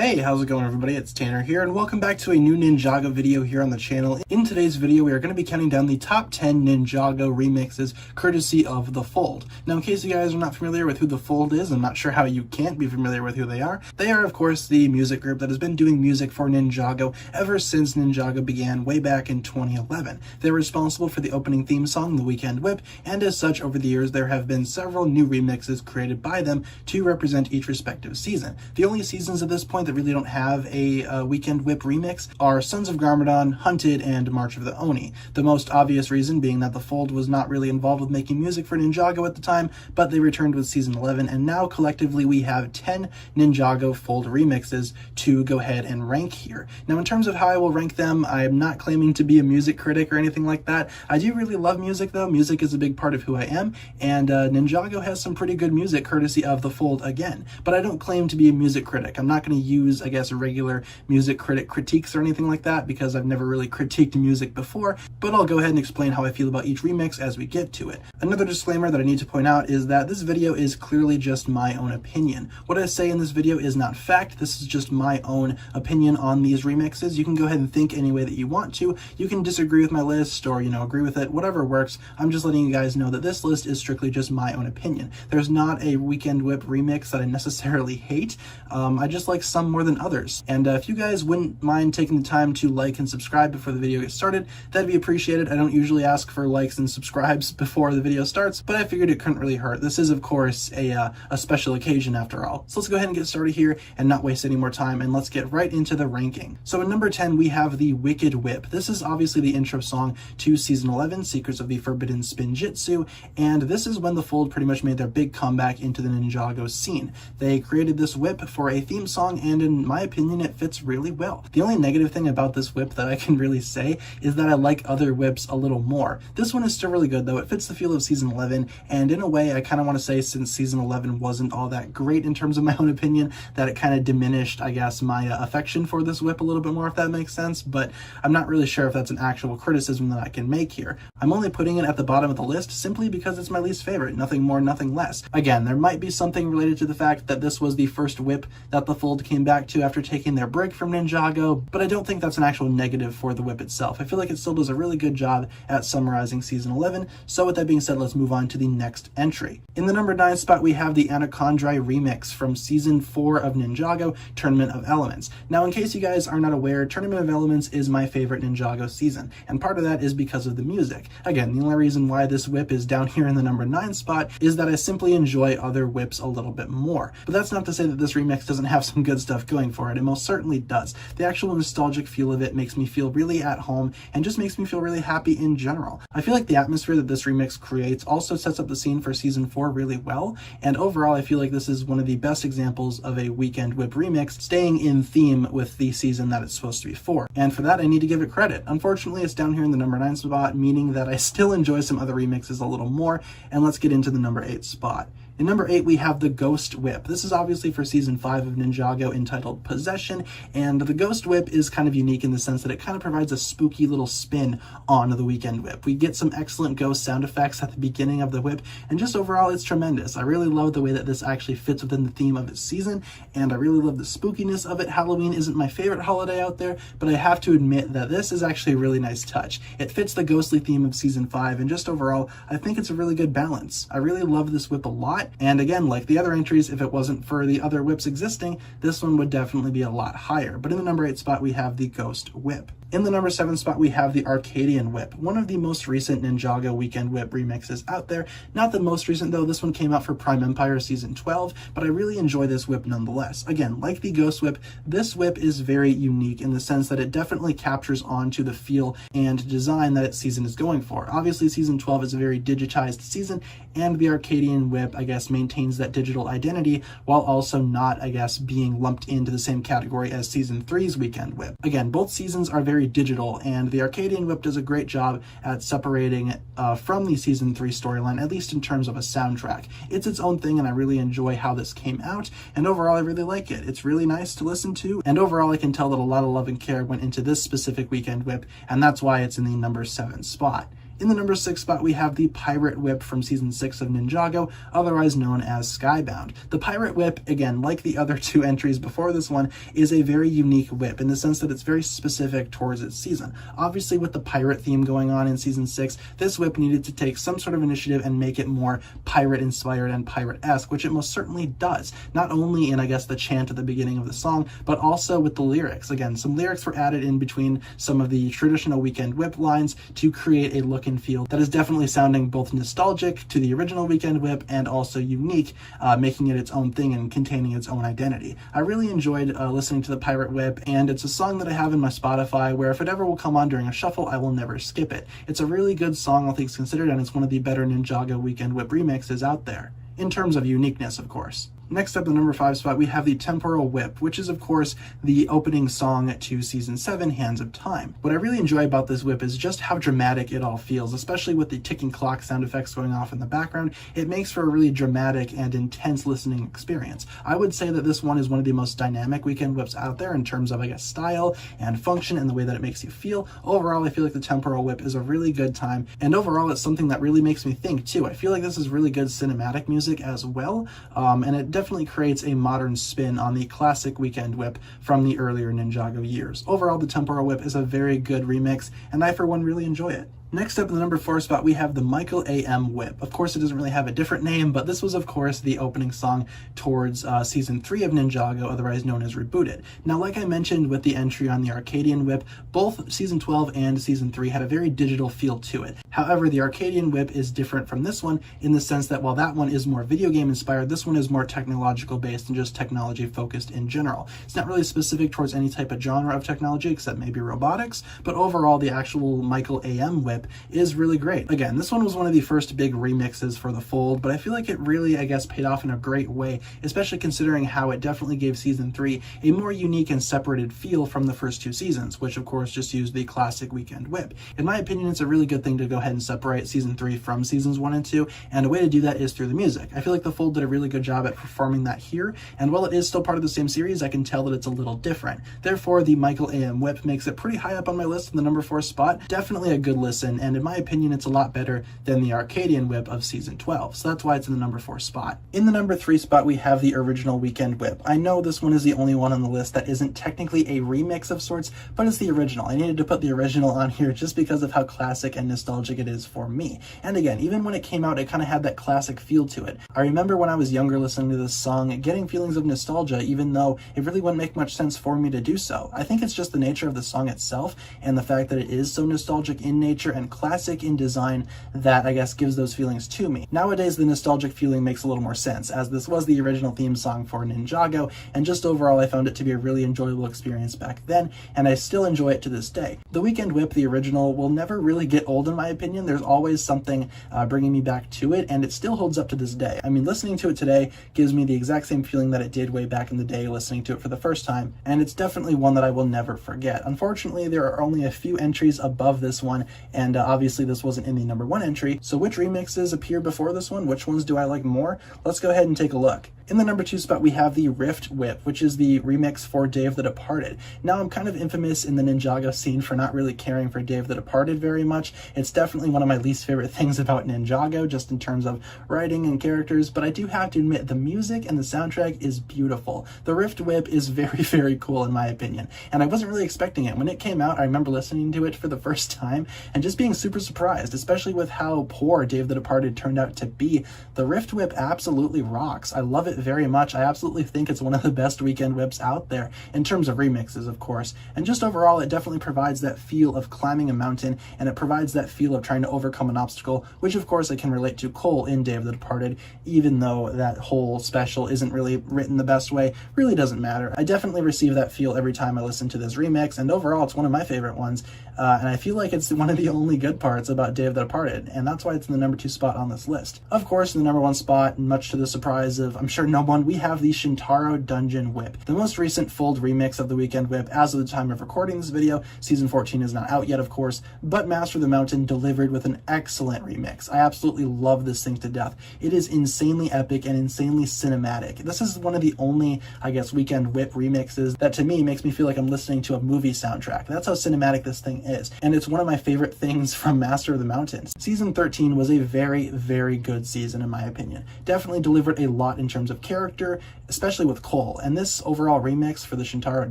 Hey, how's it going everybody? It's Tanner here and welcome back to a new Ninjago video here on the channel. In today's video, we are going to be counting down the top 10 Ninjago remixes courtesy of The Fold. Now, in case you guys are not familiar with who The Fold is, I'm not sure how you can't be familiar with who they are. They are, of course, the music group that has been doing music for Ninjago ever since Ninjago began way back in 2011. They're responsible for the opening theme song, The Weekend Whip, and as such, over the years, there have been several new remixes created by them to represent each respective season. The only seasons at this point that really don't have a Weekend Whip remix are Sons of Garmadon, Hunted, and March of the Oni. The most obvious reason being that The Fold was not really involved with making music for Ninjago at the time, but they returned with season 11, and now collectively we have 10 Ninjago Fold remixes to go ahead and rank here. Now, in terms of how I will rank them, I am not claiming to be a music critic or anything like that. I do really love music though. Music is a big part of who I am, and Ninjago has some pretty good music courtesy of The Fold again, but I don't claim to be a music critic. I'm not going to use, I guess, regular music critic critiques or anything like that because I've never really critiqued music before, but I'll go ahead and explain how I feel about each remix as we get to it. Another disclaimer that I need to point out is that this video is clearly just my own opinion. What I say in this video is not fact. This is just my own opinion on these remixes. You can go ahead and think any way that you want to. You can disagree with my list or, agree with it, whatever works. I'm just letting you guys know that this list is strictly just my own opinion. There's not a Weekend Whip remix that I necessarily hate. I just like some more than others. And if you guys wouldn't mind taking the time to like and subscribe before the video gets started, that'd be appreciated. I don't usually ask for likes and subscribes before the video starts, but I figured it couldn't really hurt. This is, of course, a special occasion after all. So let's go ahead and get started here and not waste any more time, and let's get right into the ranking. So in number 10, we have the Wicked Whip. This is obviously the intro song to Season 11, Secrets of the Forbidden Spinjitzu, and this is when The Fold pretty much made their big comeback into the Ninjago scene. They created this whip for a theme song, and in my opinion, it fits really well. The only negative thing about this whip that I can really say is that I like other whips a little more. This one is still really good though. It fits the feel of Season 11, and in a way, I kind of want to say since Season 11 wasn't all that great in terms of my own opinion, that it kind of diminished, I guess, my affection for this whip a little bit more, if that makes sense, but I'm not really sure if that's an actual criticism that I can make here. I'm only putting it at the bottom of the list simply because it's my least favorite, nothing more, nothing less. Again, there might be something related to the fact that this was the first whip that The Fold came back to after taking their break from Ninjago, but I don't think that's an actual negative for the whip itself. I feel like it still does a really good job at summarizing Season 11, so with that being said, let's move on to the next entry. In the number 9 spot, we have the Anaconda remix from Season 4 of Ninjago, Tournament of Elements. Now, in case you guys are not aware, Tournament of Elements is my favorite Ninjago season, and part of that is because of the music. Again, the only reason why this whip is down here in the number 9 spot is that I simply enjoy other whips a little bit more. But that's not to say that this remix doesn't have some good stuff going for it. It most certainly does. The actual nostalgic feel of it makes me feel really at home and just makes me feel really happy in general. I feel like the atmosphere that this remix creates also sets up the scene for Season 4 really well, and overall I feel like this is one of the best examples of a Weekend Whip remix staying in theme with the season that it's supposed to be for. And for that, I need to give it credit. Unfortunately, it's down here in the number 9 spot, meaning that I still enjoy some other remixes a little more, and let's get into the number 8 spot. In number 8, we have the Ghost Whip. This is obviously for Season 5 of Ninjago, entitled Possession, and the Ghost Whip is kind of unique in the sense that it kind of provides a spooky little spin on the Weekend Whip. We get some excellent ghost sound effects at the beginning of the whip, and just overall, it's tremendous. I really love the way that this actually fits within the theme of its season, and I really love the spookiness of it. Halloween isn't my favorite holiday out there, but I have to admit that this is actually a really nice touch. It fits the ghostly theme of Season 5, and just overall, I think it's a really good balance. I really love this whip a lot. And again, like the other entries, if it wasn't for the other whips existing, this one would definitely be a lot higher. But in the number 8 spot, we have the Ghost Whip. In the number 7 spot, we have the Arcadian Whip, one of the most recent Ninjago Weekend Whip remixes out there. Not the most recent though, this one came out for Prime Empire Season 12, but I really enjoy this whip nonetheless. Again, like the Ghost Whip, this whip is very unique in the sense that it definitely captures onto the feel and design that its season is going for. Obviously, Season 12 is a very digitized season, and the Arcadian Whip, I guess, maintains that digital identity while also not, I guess, being lumped into the same category as Season 3's Weekend Whip. Again, both seasons are very digital, and the Arcadian Whip does a great job at separating from the Season 3 storyline, at least in terms of a soundtrack. It's its own thing, and I really enjoy how this came out, and overall I really like it. It's really nice to listen to, and overall I can tell that a lot of love and care went into this specific Weekend Whip, and that's why it's in the number 7 spot. In the number 6 spot, we have the Pirate Whip from Season 6 of Ninjago, otherwise known as Skybound. The Pirate Whip, again, like the other two entries before this one, is a very unique whip in the sense that it's very specific towards its season. Obviously, with the pirate theme going on in Season 6, this whip needed to take some sort of initiative and make it more pirate-inspired and pirate-esque, which it most certainly does. Not only in, I guess, the chant at the beginning of the song, but also with the lyrics. Again, some lyrics were added in between some of the traditional Weekend Whip lines to create a look and feel that is definitely sounding both nostalgic to the original Weekend Whip and also unique, making it its own thing and containing its own identity. I really enjoyed listening to the Pirate Whip, and it's a song that I have in my Spotify where if it ever will come on during a shuffle, I will never skip it. It's a really good song, all things considered, and it's one of the better Ninjago Weekend Whip remixes out there, in terms of uniqueness, of course. Next up, in the number 5 spot, we have the Temporal Whip, which is, of course, the opening song to Season 7, Hands of Time. What I really enjoy about this whip is just how dramatic it all feels, especially with the ticking clock sound effects going off in the background. It makes for a really dramatic and intense listening experience. I would say that this one is one of the most dynamic Weekend Whips out there in terms of, I guess, style and function and the way that it makes you feel. Overall, I feel like the Temporal Whip is a really good time, and overall, it's something that really makes me think, too. I feel like this is really good cinematic music as well, and it definitely creates a modern spin on the classic Weekend Whip from the earlier Ninjago years. Overall, the Temporal Whip is a very good remix, and I, for one, really enjoy it. Next up in the number 4 spot, we have the Michael A.M. Whip. Of course, it doesn't really have a different name, but this was, of course, the opening song towards Season 3 of Ninjago, otherwise known as Rebooted. Now, like I mentioned with the entry on the Arcadian Whip, both Season 12 and Season 3 had a very digital feel to it. However, the Arcadian Whip is different from this one in the sense that while that one is more video game inspired, this one is more technological based and just technology focused in general. It's not really specific towards any type of genre of technology except maybe robotics, but overall, the actual Michael A.M. Whip is really great. Again, this one was one of the first big remixes for the Fold, but I feel like it really, I guess, paid off in a great way, especially considering how it definitely gave Season 3 a more unique and separated feel from the first two seasons, which of course just used the classic Weekend Whip. In my opinion, it's a really good thing to go ahead and separate Season 3 from Seasons 1 and 2, and a way to do that is through the music. I feel like the Fold did a really good job at performing that here, and while it is still part of the same series, I can tell that it's a little different. Therefore, the Michael A.M. Whip makes it pretty high up on my list in the number 4 spot. Definitely a good listen, and in my opinion, it's a lot better than the Arcadian Whip of Season 12, so that's why it's in the number 4 spot. In the number 3 spot, we have the original Weekend Whip. I know this one is the only one on the list that isn't technically a remix of sorts, but it's the original. I needed to put the original on here just because of how classic and nostalgic it is for me. And again, even when it came out, it kind of had that classic feel to it. I remember when I was younger listening to this song, getting feelings of nostalgia, even though it really wouldn't make much sense for me to do so. I think it's just the nature of the song itself and the fact that it is so nostalgic in nature and classic in design that, I guess, gives those feelings to me. Nowadays, the nostalgic feeling makes a little more sense, as this was the original theme song for Ninjago, and just overall, I found it to be a really enjoyable experience back then, and I still enjoy it to this day. The Weekend Whip, the original, will never really get old in my opinion. There's always something bringing me back to it, and it still holds up to this day. I mean, listening to it today gives me the exact same feeling that it did way back in the day listening to it for the first time, and it's definitely one that I will never forget. Unfortunately, there are only a few entries above this one, and obviously this wasn't in the number 1 entry, so which remixes appear before this one? Which ones do I like more? Let's go ahead and take a look. In the number 2 spot, we have the Rift Whip, which is the remix for Day of the Departed. Now, I'm kind of infamous in the Ninjago scene for not really caring for Day of the Departed very much. It's definitely one of my least favorite things about Ninjago, just in terms of writing and characters, but I do have to admit, the music and the soundtrack is beautiful. The Rift Whip is very, very cool in my opinion, and I wasn't really expecting it. When it came out, I remember listening to it for the first time and just being super surprised, especially with how poor Day of the Departed turned out to be. The Rift Whip absolutely rocks. I love it very much. I absolutely think it's one of the best Weekend Whips out there, in terms of remixes, of course. And just overall, it definitely provides that feel of climbing a mountain, and it provides that feel of trying to overcome an obstacle, which of course I can relate to Cole in Day of the Departed, even though that whole special isn't really written the best way. Really doesn't matter. I definitely receive that feel every time I listen to this remix, and overall, it's one of my favorite ones. And I feel like it's one of the only good parts about Day of the Departed, and that's why it's in the number 2 spot on this list. Of course, in the number 1 spot, much to the surprise of, I'm sure, no one, we have the Shintaro Dungeon Whip, the most recent Fold remix of the Weekend Whip as of the time of recording this video. Season 14 is not out yet, of course, but Master of the Mountain delivered with an excellent remix. I absolutely love this thing to death. It is insanely epic and insanely cinematic. This is one of the only, I guess, Weekend Whip remixes that to me makes me feel like I'm listening to a movie soundtrack. That's how cinematic this thing thing is. And it's one of my favorite things from Master of the Mountains. Season 13 was a very, very good season in my opinion. Definitely delivered a lot in terms of character, especially with Cole. And this overall remix for the Shintaro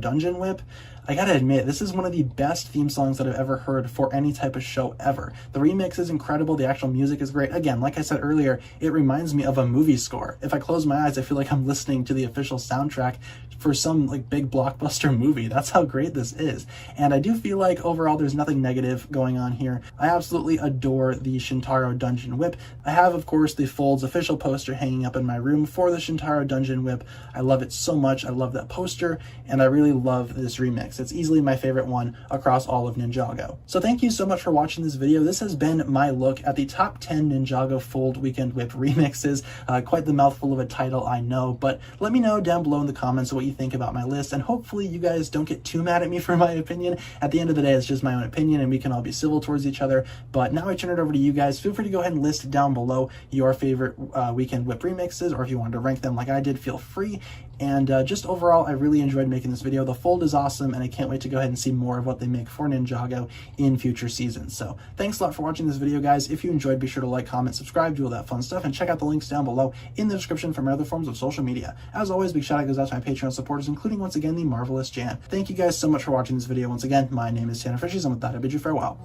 Dungeon Whip, I gotta admit, this is one of the best theme songs that I've ever heard for any type of show ever. The remix is incredible, the actual music is great. Again, like I said earlier, it reminds me of a movie score. If I close my eyes, I feel like I'm listening to the official soundtrack for some like big blockbuster movie. That's how great this is. And I do feel like overall there's nothing negative going on here. I absolutely adore the Shintaro Dungeon Whip. I have, of course, the Folds official poster hanging up in my room for the Shintaro Dungeon Whip. I love it so much. I love that poster, and I really love this remix. It's easily my favorite one across all of Ninjago. So thank you so much for watching this video. This has been my look at the top 10 Ninjago Fold Weekend Whip remixes. Quite the mouthful of a title, I know, but let me know down below in the comments what you think about my list, and hopefully you guys don't get too mad at me for my opinion. At the end of the day, it's just my own opinion, and we can all be civil towards each other. But now I turn it over to you guys. Feel free to go ahead and list down below your favorite Weekend Whip remixes, or if you wanted to rank them like I did, feel free. And just overall, I really enjoyed making this video. The Fold is awesome, and I can't wait to go ahead and see more of what they make for Ninjago in future seasons. So thanks a lot for watching this video, guys. If you enjoyed, be sure to like, comment, subscribe, do all that fun stuff, and check out the links down below in the description for my other forms of social media. As always, big shout out goes out to my Patreon supporters, including once again the marvelous Jan. Thank you guys so much for watching this video. Once again, my name is Tanner Fishies, and with that, I bid you farewell.